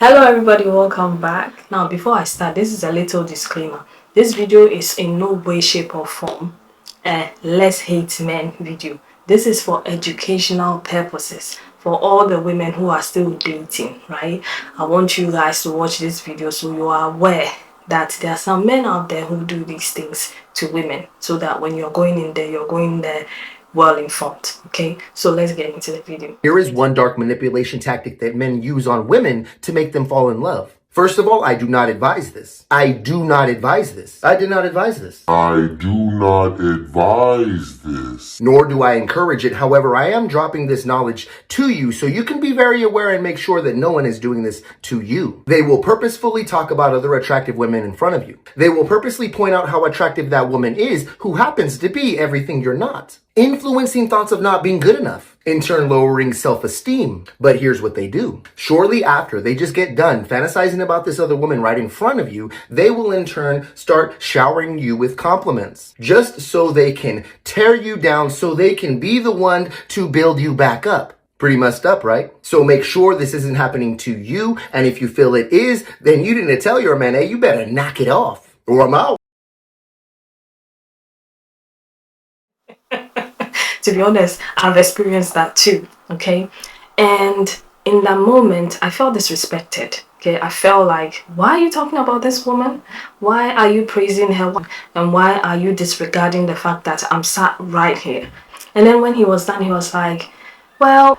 Hello everybody, welcome back. Now before I start, this is a little disclaimer. This video is in no way, shape or form a let's hate men video. This is for educational purposes for all the women who are still dating, right? I want you guys to watch this video so you are aware that there are some men out there who do these things to women, so that when you're going in there, you're going there well informed. Okay, so let's get into the video. Here is one dark manipulation tactic that men use on women to make them fall in love. First of all, I do not advise this. I do not advise this. I did not advise this. I do not advise this. Nor do I encourage it. However, I am dropping this knowledge to you so you can be very aware and make sure that no one is doing this to you. They will purposefully talk about other attractive women in front of you. They will purposely point out how attractive that woman is who happens to be everything you're not. Influencing thoughts of not being good enough, in turn lowering self-esteem. But here's what they do. Shortly after they just get done fantasizing about this other woman right in front of you, they will in turn start showering you with compliments, just so they can tear you down, so they can be the one to build you back up. Pretty messed up, right? So make sure this isn't happening to you, and if you feel it is, then you didn't tell your man, hey, you better knock it off, or I'm out. To be honest, I've experienced that too, okay? And in that moment, I felt disrespected, okay? I felt like, why are you talking about this woman? Why are you praising her? And why are you disregarding the fact that I'm sat right here? And then when he was done, he was like, well,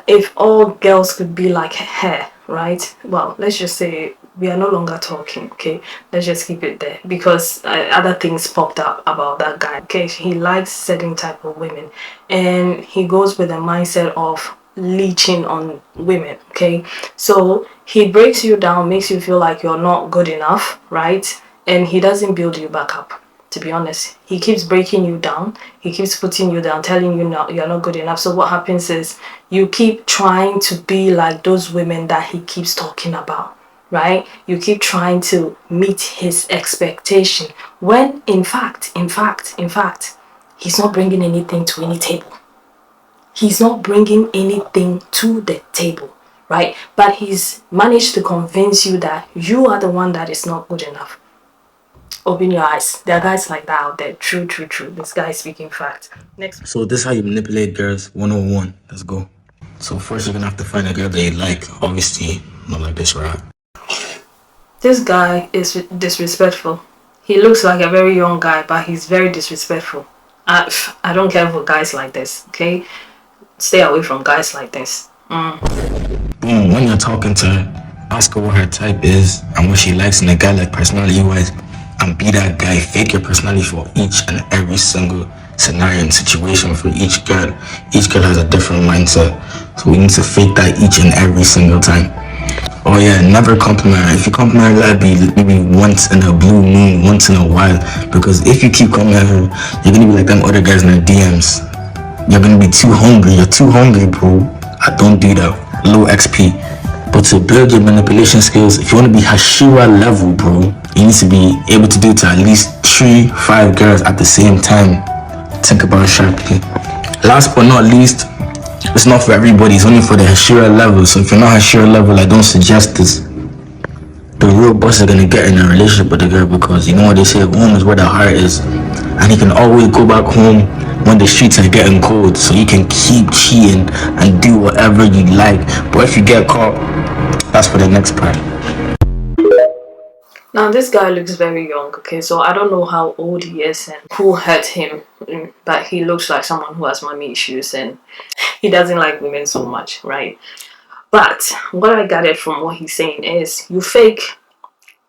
if all girls could be like her, right? Well, let's just say we are no longer talking, okay? Let's just keep it there, because other things popped up about that guy. Okay, he likes certain type of women, and he goes with a mindset of leeching on women, okay? So he breaks you down, makes you feel like you're not good enough, right? And he doesn't build you back up. To be honest, he keeps breaking you down. He keeps putting you down, telling you no, you're not good enough. So what happens is you keep trying to be like those women that he keeps talking about, right? You keep trying to meet his expectation, when in fact, he's not bringing anything to any table. He's not bringing anything to the table, right? But he's managed to convince you that you are the one that is not good enough. Open your eyes. There are guys like that out there. True. This guy is speaking fact. Next. So this is how you manipulate girls 101. Let's go. So first you're gonna have to find a girl that you like. Obviously, not like this, right? This guy is disrespectful. He looks like a very young guy, but he's very disrespectful. I don't care for guys like this, okay? Stay away from guys like this. Boom, when you're talking to her, ask her what her type is and what she likes in a guy, like personality-wise, and be that guy. Fake your personality for each and every single scenario and situation for each girl. Each girl has a different mindset, so we need to fake that each and every single time. Oh yeah, never compliment her. If you compliment her, that'd be maybe once in a blue moon, once in a while. Because if you keep complimenting her, you're gonna be like them other guys in their DMs. You're gonna be too hungry. You're too hungry, bro. I don't do that. Low XP. But to build your manipulation skills, if you want to be Hashira level, bro, you need to be able to do it to at least 3-5 girls at the same time. Think about it sharply. Last but not least, it's not for everybody. It's only for the Hashira level. So if you're not Hashira level, I don't suggest this. The real boss is gonna get in a relationship with the girl, because you know what they say, home is where the heart is, and he can always go back home when the streets are getting cold, so you can keep cheating and do whatever you like. But if you get caught, that's for the next part. Now this guy looks very young, okay? So I don't know how old he is and who hurt him, but he looks like someone who has mommy issues and he doesn't like women so much, right? But what I gathered from what he's saying is you fake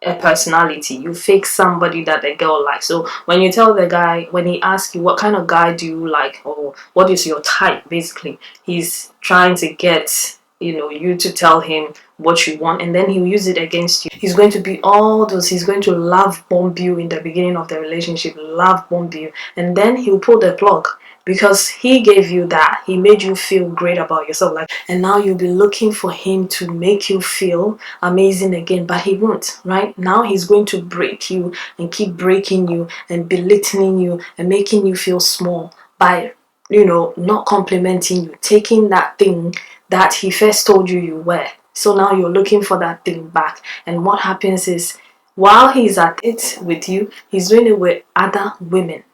a personality, you fake somebody that the girl likes. So when you tell the guy, when he asks you what kind of guy do you like, or what is your type, basically he's trying to get you to tell him what you want, and then he'll use it against you. He's going to be all those, he's going to love bomb you in the beginning of the relationship, love bomb you, and then he'll pull the plug, because he gave you that, he made you feel great about yourself, like, and now you'll be looking for him to make you feel amazing again, but he won't, right? Now he's going to break you and keep breaking you and belittling you and making you feel small by not complimenting you, taking that thing that he first told you you were, So now you're looking for that thing back. And what happens is, while he's at it with you, he's doing it with other women.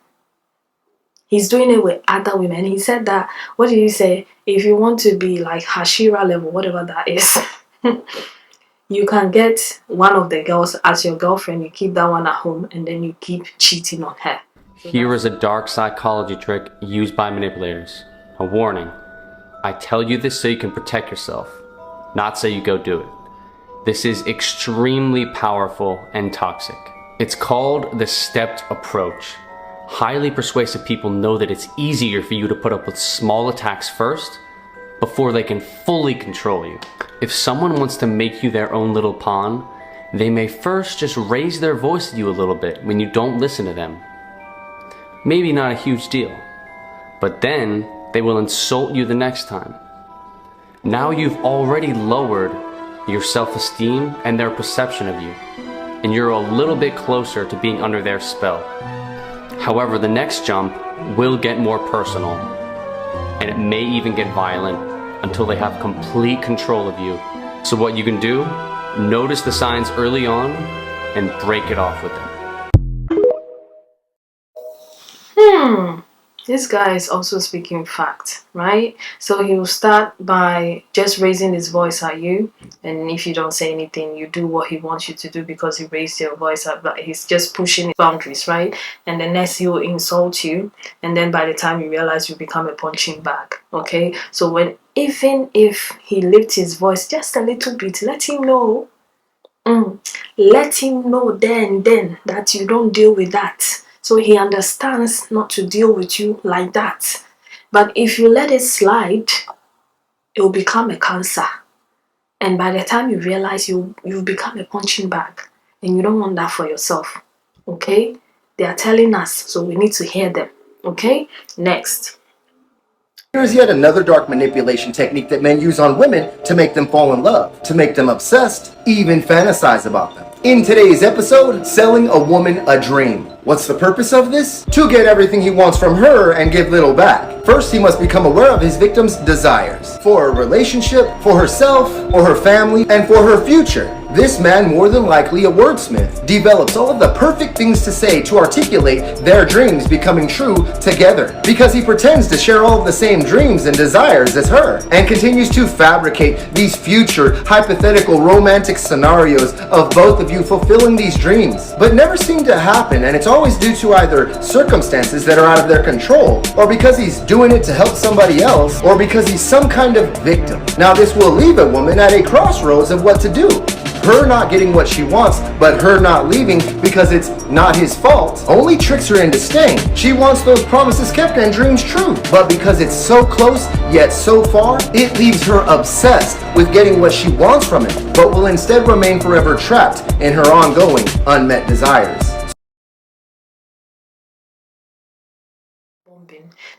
He's doing it with other women. He said that, what did he say? If you want to be like Hashira level, whatever that is, you can get one of the girls as your girlfriend, you keep that one at home, and then you keep cheating on her. Here is a dark psychology trick used by manipulators. A warning. I tell you this so you can protect yourself, not so you go do it. This is extremely powerful and toxic. It's called the stepped approach. Highly persuasive people know that it's easier for you to put up with small attacks first before they can fully control you. If someone wants to make you their own little pawn, they may first just raise their voice at you a little bit when you don't listen to them. Maybe not a huge deal, but then they will insult you the next time. Now you've already lowered your self-esteem and their perception of you, and you're a little bit closer to being under their spell. However, the next jump will get more personal, and it may even get violent until they have complete control of you. So what you can do, notice the signs early on and break it off with them. This guy is also speaking fact, right? So he will start by just raising his voice at you, and if you don't say anything, you do what he wants you to do because he raised your voice up. But he's just pushing boundaries, right? And the next he will insult you, and then by the time you realize, you become a punching bag. Okay, so even if he lifts his voice just a little bit, let him know. Let him know then that you don't deal with that. So he understands not to deal with you like that. But if you let it slide, it will become a cancer. And by the time you realize, you've become a punching bag. And you don't want that for yourself. Okay? They are telling us, so we need to hear them. Okay? Next. Here's yet another dark manipulation technique that men use on women to make them fall in love, to make them obsessed, even fantasize about them. In today's episode, selling a woman a dream. What's the purpose of this? To get everything he wants from her and give little back. First, he must become aware of his victim's desires for a relationship, for herself, or her family, and for her future. This man, more than likely a wordsmith, develops all of the perfect things to say to articulate their dreams becoming true together. Because he pretends to share all of the same dreams and desires as her, and continues to fabricate these future hypothetical romantic scenarios of both of you fulfilling these dreams, but never seem to happen, and it's always due to either circumstances that are out of their control, or because he's doing it to help somebody else, or because he's some kind of victim. Now this will leave a woman at a crossroads of what to do. Her not getting what she wants, but her not leaving because it's not his fault, only tricks her into staying. She wants those promises kept and dreams true, but because it's so close yet so far, it leaves her obsessed with getting what she wants from him, but will instead remain forever trapped in her ongoing unmet desires.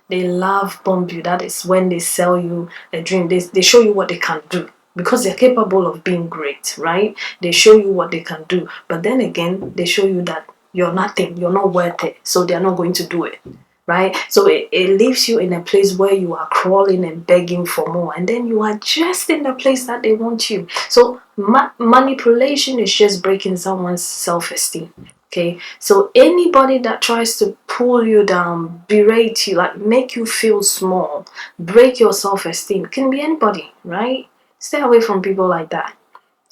They love bomb you. That is when they sell you a dream. They show you what they can do because they're capable of being great, right? They show you what they can do. But then again, they show you that you're nothing. You're not worth it. So they're not going to do it, right? So it leaves you in a place where you are crawling and begging for more. And then you are just in the place that they want you. So manipulation is just breaking someone's self-esteem. Okay, so anybody that tries to pull you down, berate you, like make you feel small, break your self-esteem, can be anybody, right? Stay away from people like that.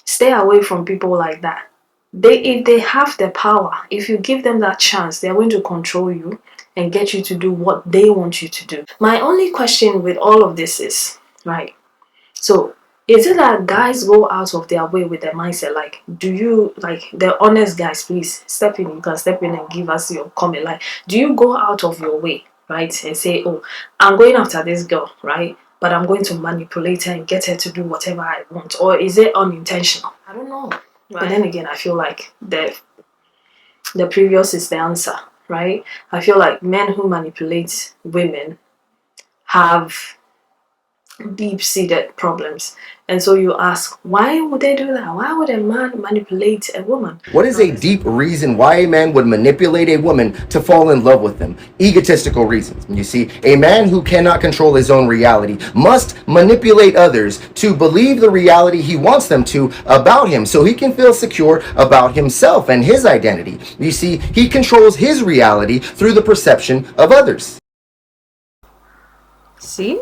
Stay away from people like that. If they have the power, if you give them that chance, they're going to control you and get you to do what they want you to do. My only question with all of this is, right, so is it that guys go out of their way with their mindset? Like, do you, like, the honest guys, please step in. You can step in and give us your comment. Like, do you go out of your way, right, and say, oh, I'm going after this girl, right, but I'm going to manipulate her and get her to do whatever I want? Or is it unintentional? I don't know. Right. But then again, I feel like the previous is the answer, right? I feel like men who manipulate women have deep-seated problems. And so you ask, why would they do that? Why would a man manipulate a woman? What is a deep reason why a man would manipulate a woman to fall in love with them? Egotistical reasons. You see, a man who cannot control his own reality must manipulate others to believe the reality he wants them to about him so he can feel secure about himself and his identity. You see, he controls his reality through the perception of others. See?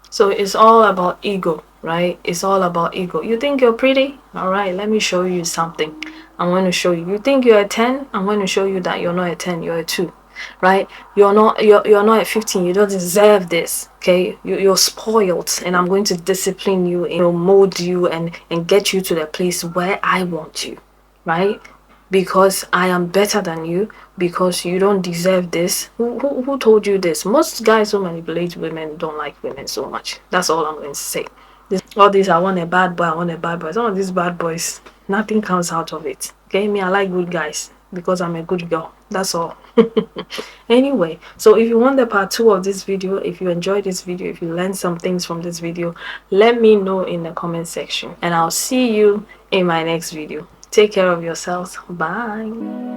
So it's all about ego, right? It's all about ego. You think you're pretty? All right, let me show you something. I'm going to show you. You think you're a 10? I'm going to show you that you're not a 10, you're a 2. Right? You're not a 15. You don't deserve this. Okay? You're spoiled, and I'm going to discipline you and mold you and get you to the place where I want you. Right? Because I am better than you, because you don't deserve this. Who told you this? Most guys who manipulate women don't like women so much. That's all I'm going to say. All these, I want a bad boy, I want a bad boy. Some of these bad boys, nothing comes out of it. Okay, me, I like good guys because I'm a good girl. That's all. Anyway, so if you want the part 2 of this video, if you enjoyed this video, if you learned some things from this video, let me know in the comment section, and I'll see you in my next video. Take care of yourselves. Bye.